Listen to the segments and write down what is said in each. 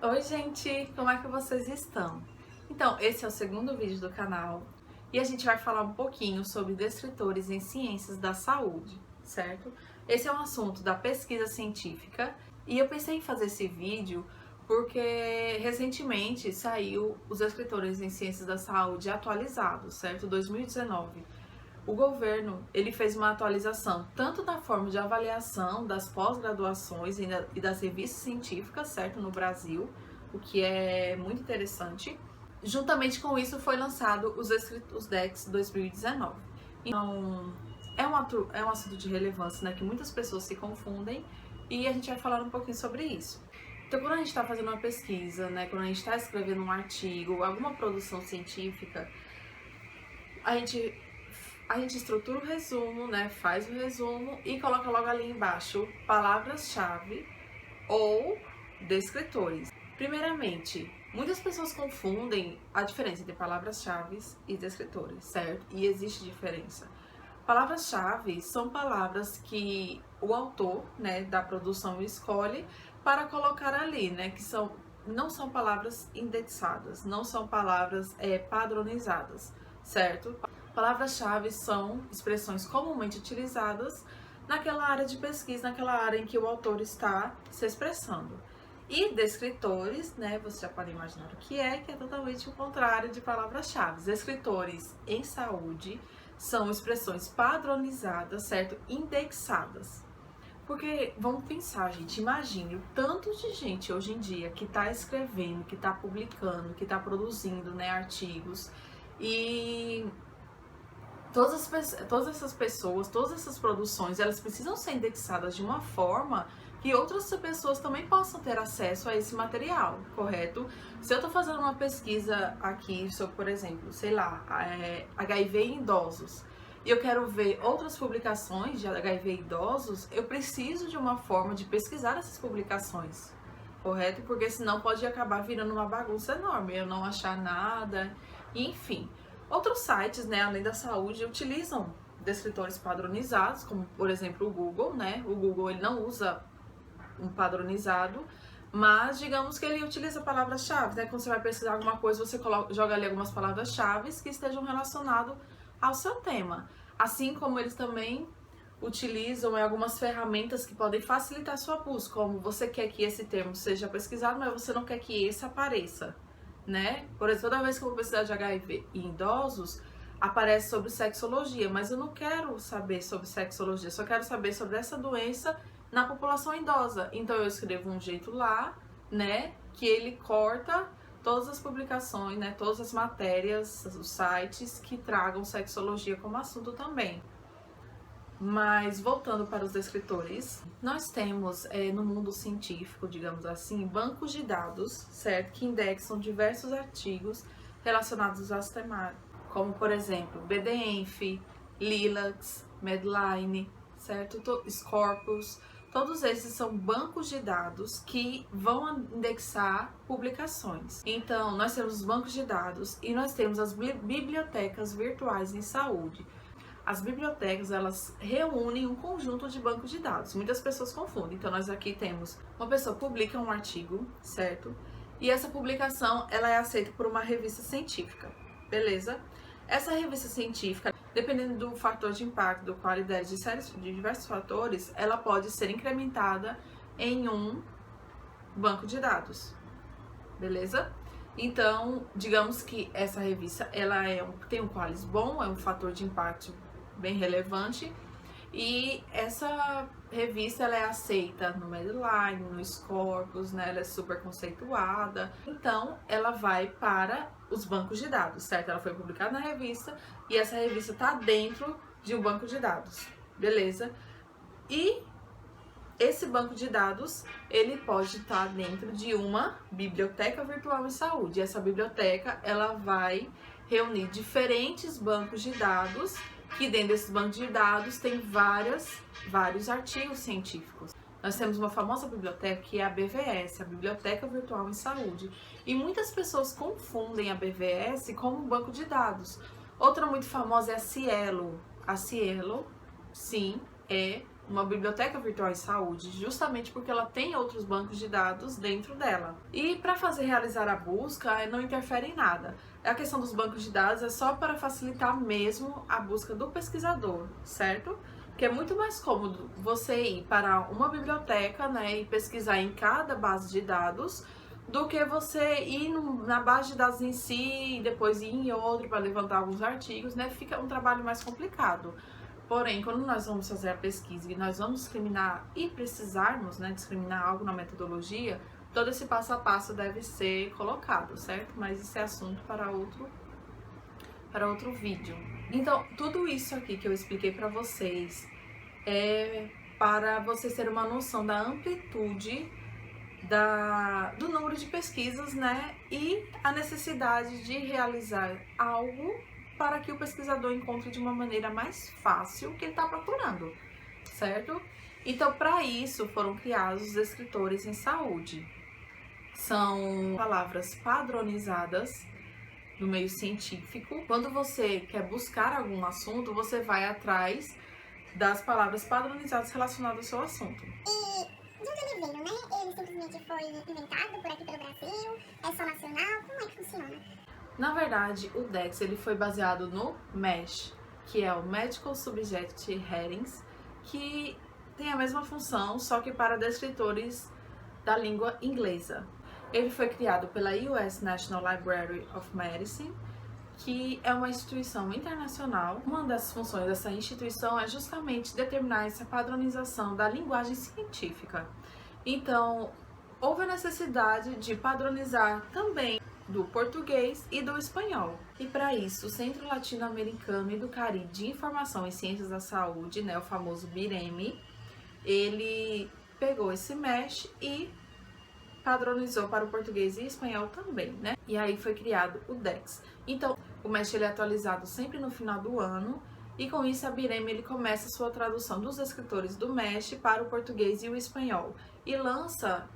Oi gente, como é que vocês estão? Então, esse é o segundo vídeo do canal e a gente vai falar um pouquinho sobre descritores em ciências da saúde, certo? Esse é um assunto da pesquisa científica e eu pensei em fazer esse vídeo porque recentemente saiu os descritores em ciências da saúde atualizados, certo? 2019. O governo, ele fez uma atualização tanto da forma de avaliação das pós-graduações e das revistas científicas, certo, no Brasil, o que é muito interessante. Juntamente com isso foi lançado os DECs 2019. Então, é um assunto de relevância, né, que muitas pessoas se confundem e a gente vai falar um pouquinho sobre isso. Então, quando a gente está fazendo uma pesquisa, né, quando a gente está escrevendo um artigo, alguma produção científica, a gente a gente estrutura o resumo, né? Faz o resumo e coloca logo ali embaixo palavras-chave ou descritores. Primeiramente, muitas pessoas confundem a diferença entre palavras-chave e descritores, certo? E existe diferença. Palavras-chave são palavras que o autor, né, da produção escolhe para colocar ali, né? Que não são palavras indexadas, não são palavras padronizadas, certo? Palavras-chave são expressões comumente utilizadas naquela área de pesquisa, naquela área em que o autor está se expressando. E descritores, né, você já pode imaginar o que é totalmente o contrário de palavras-chave. Descritores em saúde são expressões padronizadas, certo? Indexadas. Porque, vamos pensar, gente, imagine o tanto de gente hoje em dia que está escrevendo, que está publicando, que está produzindo, né, artigos e todas essas pessoas, todas essas produções, elas precisam ser indexadas de uma forma que outras pessoas também possam ter acesso a esse material, correto? Se eu estou fazendo uma pesquisa aqui sobre, por exemplo, sei lá, HIV em idosos, e eu quero ver outras publicações de HIV em idosos, eu preciso de uma forma de pesquisar essas publicações, correto? Porque senão pode acabar virando uma bagunça enorme, eu não achar nada, enfim. Outros sites, né, além da saúde, utilizam descritores padronizados, como por exemplo o Google, né? O Google ele não usa um padronizado, mas digamos que ele utiliza palavras-chave, né? Quando você vai pesquisar alguma coisa, você joga ali algumas palavras-chave que estejam relacionadas ao seu tema. Assim como eles também utilizam algumas ferramentas que podem facilitar a sua busca, como você quer que esse termo seja pesquisado, mas você não quer que esse apareça, né? Por exemplo, toda vez que eu vou pesquisar de HIV em idosos, aparece sobre sexologia, mas eu não quero saber sobre sexologia, só quero saber sobre essa doença na população idosa. Então eu escrevo um jeito lá, né, que ele corta todas as publicações, né, todas as matérias, os sites que tragam sexologia como assunto também. Mas voltando para os descritores, nós temos no mundo científico, digamos assim, bancos de dados, certo? Que indexam diversos artigos relacionados às temáticas, como por exemplo, BDENF, Lilacs, Medline, certo? Scopus. Todos esses são bancos de dados que vão indexar publicações. Então, nós temos os bancos de dados e nós temos as bibliotecas virtuais em saúde. As bibliotecas, elas reúnem um conjunto de bancos de dados. Muitas pessoas confundem. Então, nós aqui temos uma pessoa publica um artigo, certo? E essa publicação, ela é aceita por uma revista científica, beleza? Essa revista científica, dependendo do fator de impacto, da qualidade de diversos fatores, ela pode ser incrementada em um banco de dados, beleza? Então, digamos que essa revista, ela tem um qualis bom, é um fator de impacto bem relevante, e essa revista ela é aceita no Medline, no Scopus, né? Ela é super conceituada, então ela vai para os bancos de dados, certo? Ela foi publicada na revista e essa revista está dentro de um banco de dados, beleza? E esse banco de dados, ele pode estar dentro de uma biblioteca virtual em saúde. Essa biblioteca, ela vai reunir diferentes bancos de dados, que dentro desses bancos de dados tem vários artigos científicos. Nós temos uma famosa biblioteca que é a BVS, a Biblioteca Virtual em Saúde. E muitas pessoas confundem a BVS com um banco de dados. Outra muito famosa é a Cielo. A Cielo, sim, é uma biblioteca virtual em saúde, justamente porque ela tem outros bancos de dados dentro dela. E para realizar a busca, não interfere em nada. A questão dos bancos de dados é só para facilitar mesmo a busca do pesquisador, certo? Que é muito mais cômodo você ir para uma biblioteca, né, e pesquisar em cada base de dados, do que você ir na base de dados em si e depois ir em outro para levantar alguns artigos, né? Fica um trabalho mais complicado. Porém, quando nós vamos fazer a pesquisa e nós vamos discriminar e precisarmos, né, discriminar algo na metodologia, todo esse passo a passo deve ser colocado, certo? Mas isso é assunto para outro vídeo. Então, tudo isso aqui que eu expliquei para vocês é para vocês terem uma noção da amplitude do número de pesquisas, né? E a necessidade de realizar algo para que o pesquisador encontre de uma maneira mais fácil o que ele está procurando, certo? Então, para isso, foram criados os descritores em saúde. São palavras padronizadas no meio científico. Quando você quer buscar algum assunto, você vai atrás das palavras padronizadas relacionadas ao seu assunto. E de onde ele veio, né? Ele simplesmente foi inventado por aqui pelo Brasil? É só nacional? Como é que funciona? Na verdade, o DEX ele foi baseado no MASH, que é o Medical Subject Headings, que tem a mesma função, só que para descritores da língua inglesa. Ele foi criado pela US National Library of Medicine, que é uma instituição internacional. Uma das funções dessa instituição é justamente determinar essa padronização da linguagem científica. Então, houve a necessidade de padronizar também do português e do espanhol. E para isso, o Centro Latino-Americano e do Caribe de Informação em Ciências da Saúde, né, o famoso BIREME, ele pegou esse MASH e padronizou para o português e espanhol também, né? E aí foi criado o DEX. Então, o MASH ele é atualizado sempre no final do ano, e com isso a BIREME ele começa a sua tradução dos escritores do MASH para o português e o espanhol. E lança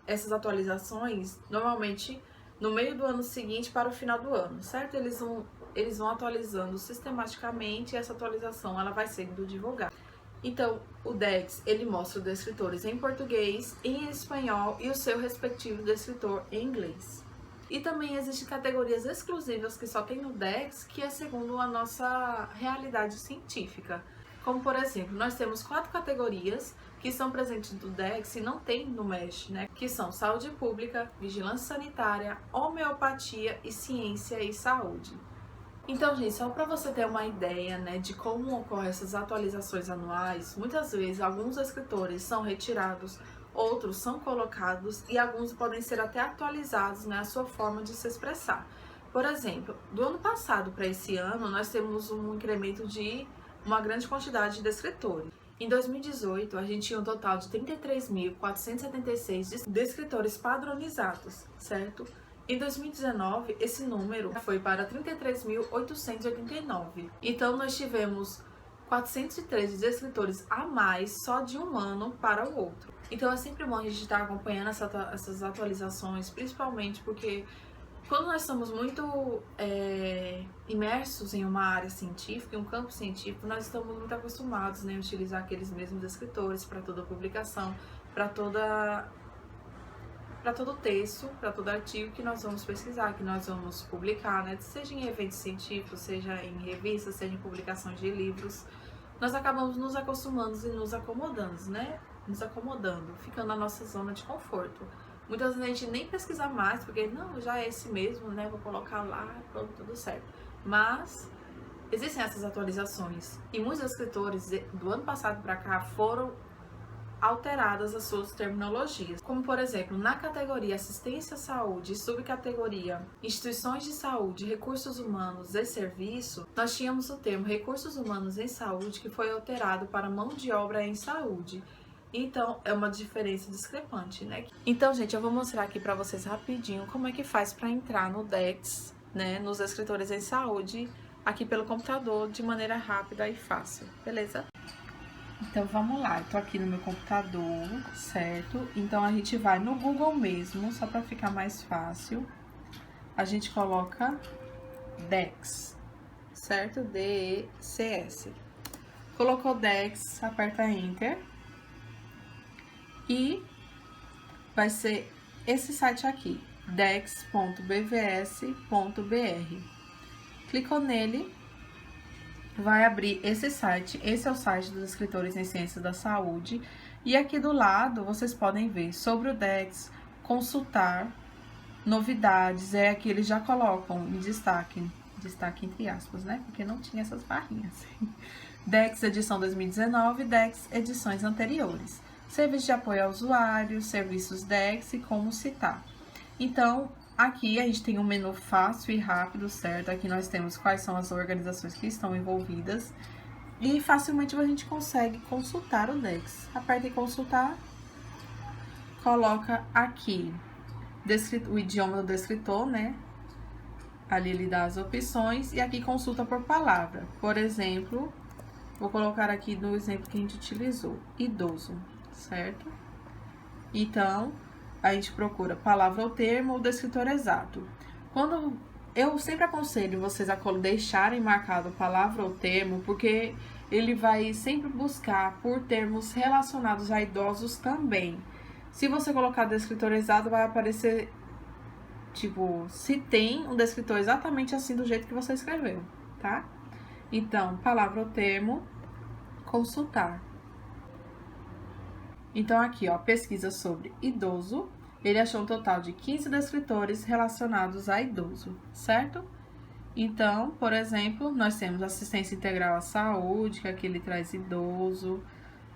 essas atualizações normalmente no meio do ano seguinte para o final do ano, certo? Eles vão atualizando sistematicamente, e essa atualização ela vai sendo divulgada. Então, o DEX, ele mostra os descritores em português, em espanhol e o seu respectivo descritor em inglês. E também existem categorias exclusivas que só tem no DEX, que é segundo a nossa realidade científica. Como, por exemplo, nós temos 4 categorias que são presentes no DEX e não tem no MASH, né? Que são saúde pública, vigilância sanitária, homeopatia e ciência e saúde. Então, gente, só para você ter uma ideia, né, de como ocorrem essas atualizações anuais, muitas vezes alguns escritores são retirados, outros são colocados e alguns podem ser até atualizados, né, a sua forma de se expressar. Por exemplo, do ano passado para esse ano, nós temos um incremento de uma grande quantidade de descritores. Em 2018, a gente tinha um total de 33.476 descritores padronizados, certo? Em 2019, esse número foi para 33.889. Então, nós tivemos 413 descritores a mais só de um ano para o outro. Então, é sempre bom a gente estar acompanhando essas atualizações, principalmente porque quando nós estamos muito imersos em uma área científica, em um campo científico, nós estamos muito acostumados, né, a utilizar aqueles mesmos descritores para toda publicação, para todo texto, para todo artigo que nós vamos pesquisar, que nós vamos publicar, né? Seja em eventos científicos, seja em revistas, seja em publicações de livros, nós acabamos nos acostumando e nos acomodando, né? Nos acomodando, ficando na nossa zona de conforto. Muitas vezes a gente nem pesquisa mais, porque não, já é esse mesmo, né? Vou colocar lá, pronto, tudo certo. Mas existem essas atualizações e muitos escritores do ano passado para cá foram alteradas as suas terminologias, como por exemplo, na categoria assistência à saúde, subcategoria instituições de saúde, recursos humanos e serviço, nós tínhamos o termo recursos humanos em saúde que foi alterado para mão de obra em saúde. Então, é uma diferença discrepante, né? Então, gente, eu vou mostrar aqui para vocês rapidinho como é que faz para entrar no DEX, né, nos escritores em saúde, aqui pelo computador, de maneira rápida e fácil, beleza? Então, vamos lá, eu tô aqui no meu computador, certo? Então, a gente vai no Google mesmo, só para ficar mais fácil. A gente coloca DEX, certo? DECS. Colocou DEX, aperta Enter. E vai ser esse site aqui, dex.bvs.br. Clicou nele, vai abrir esse site. Esse é o site dos escritores em Ciências da Saúde. E aqui do lado, vocês podem ver sobre o DEX, consultar, novidades. Aqui eles já colocam em destaque entre aspas, né? Porque não tinha essas barrinhas. DEX edição 2019, DEX edições anteriores. Serviço de apoio ao usuário, serviços DEX e como citar. Então, aqui a gente tem um menu fácil e rápido, certo? Aqui nós temos quais são as organizações que estão envolvidas e facilmente a gente consegue consultar o DEX. Aperta em consultar, coloca aqui o idioma do descritor, né? Ali ele dá as opções e aqui consulta por palavra. Por exemplo, vou colocar aqui no exemplo que a gente utilizou, idoso, certo? Então, a gente procura palavra ou termo ou descritor exato. Quando eu sempre aconselho vocês a deixarem marcado palavra ou termo, porque ele vai sempre buscar por termos relacionados a idosos também. Se você colocar descritor exato, vai aparecer, tipo, se tem um descritor exatamente assim do jeito que você escreveu, tá? Então, palavra ou termo, consultar. Então, aqui, ó, pesquisa sobre idoso, ele achou um total de 15 descritores relacionados a idoso, certo? Então, por exemplo, nós temos assistência integral à saúde, que aqui ele traz idoso,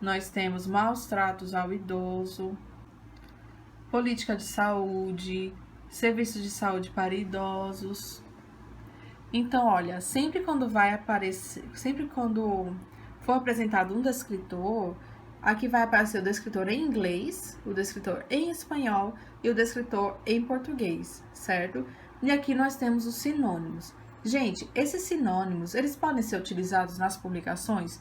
nós temos maus tratos ao idoso, política de saúde, serviços de saúde para idosos. Então, olha, sempre quando for apresentado um descritor, aqui vai aparecer o descritor em inglês, o descritor em espanhol e o descritor em português, certo? E aqui nós temos os sinônimos. Gente, esses sinônimos, eles podem ser utilizados nas publicações?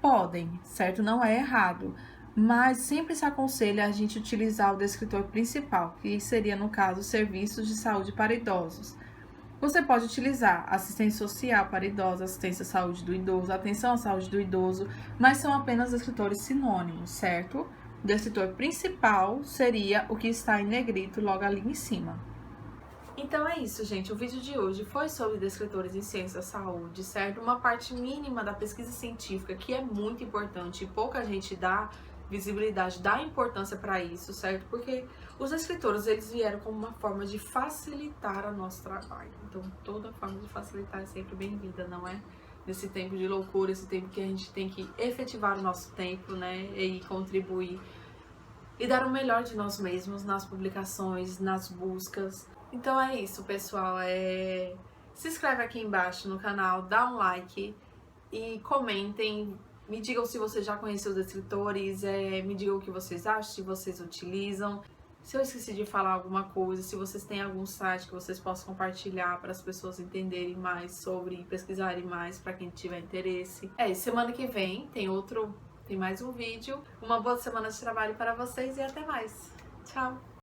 Podem, certo? Não é errado, mas sempre se aconselha a gente utilizar o descritor principal, que seria, no caso, serviços de saúde para idosos. Você pode utilizar assistência social para idosos, assistência à saúde do idoso, atenção à saúde do idoso, mas são apenas descritores sinônimos, certo? O descritor principal seria o que está em negrito logo ali em cima. Então é isso, gente. O vídeo de hoje foi sobre descritores em ciências da saúde, certo? Uma parte mínima da pesquisa científica que é muito importante e pouca gente dá visibilidade, dá importância para isso, certo? Porque os escritores, eles vieram como uma forma de facilitar o nosso trabalho. Então, toda forma de facilitar é sempre bem-vinda, não é? Nesse tempo de loucura, esse tempo que a gente tem que efetivar o nosso tempo, né? E contribuir e dar o melhor de nós mesmos nas publicações, nas buscas. Então é isso, pessoal. Se inscreve aqui embaixo no canal, dá um like e comentem. Me digam se vocês já conhecem os descritores, me digam o que vocês acham, se vocês utilizam. Se eu esqueci de falar alguma coisa, se vocês têm algum site que vocês possam compartilhar para as pessoas entenderem mais sobre e pesquisarem mais para quem tiver interesse. Semana que vem tem mais um vídeo. Uma boa semana de trabalho para vocês e até mais. Tchau!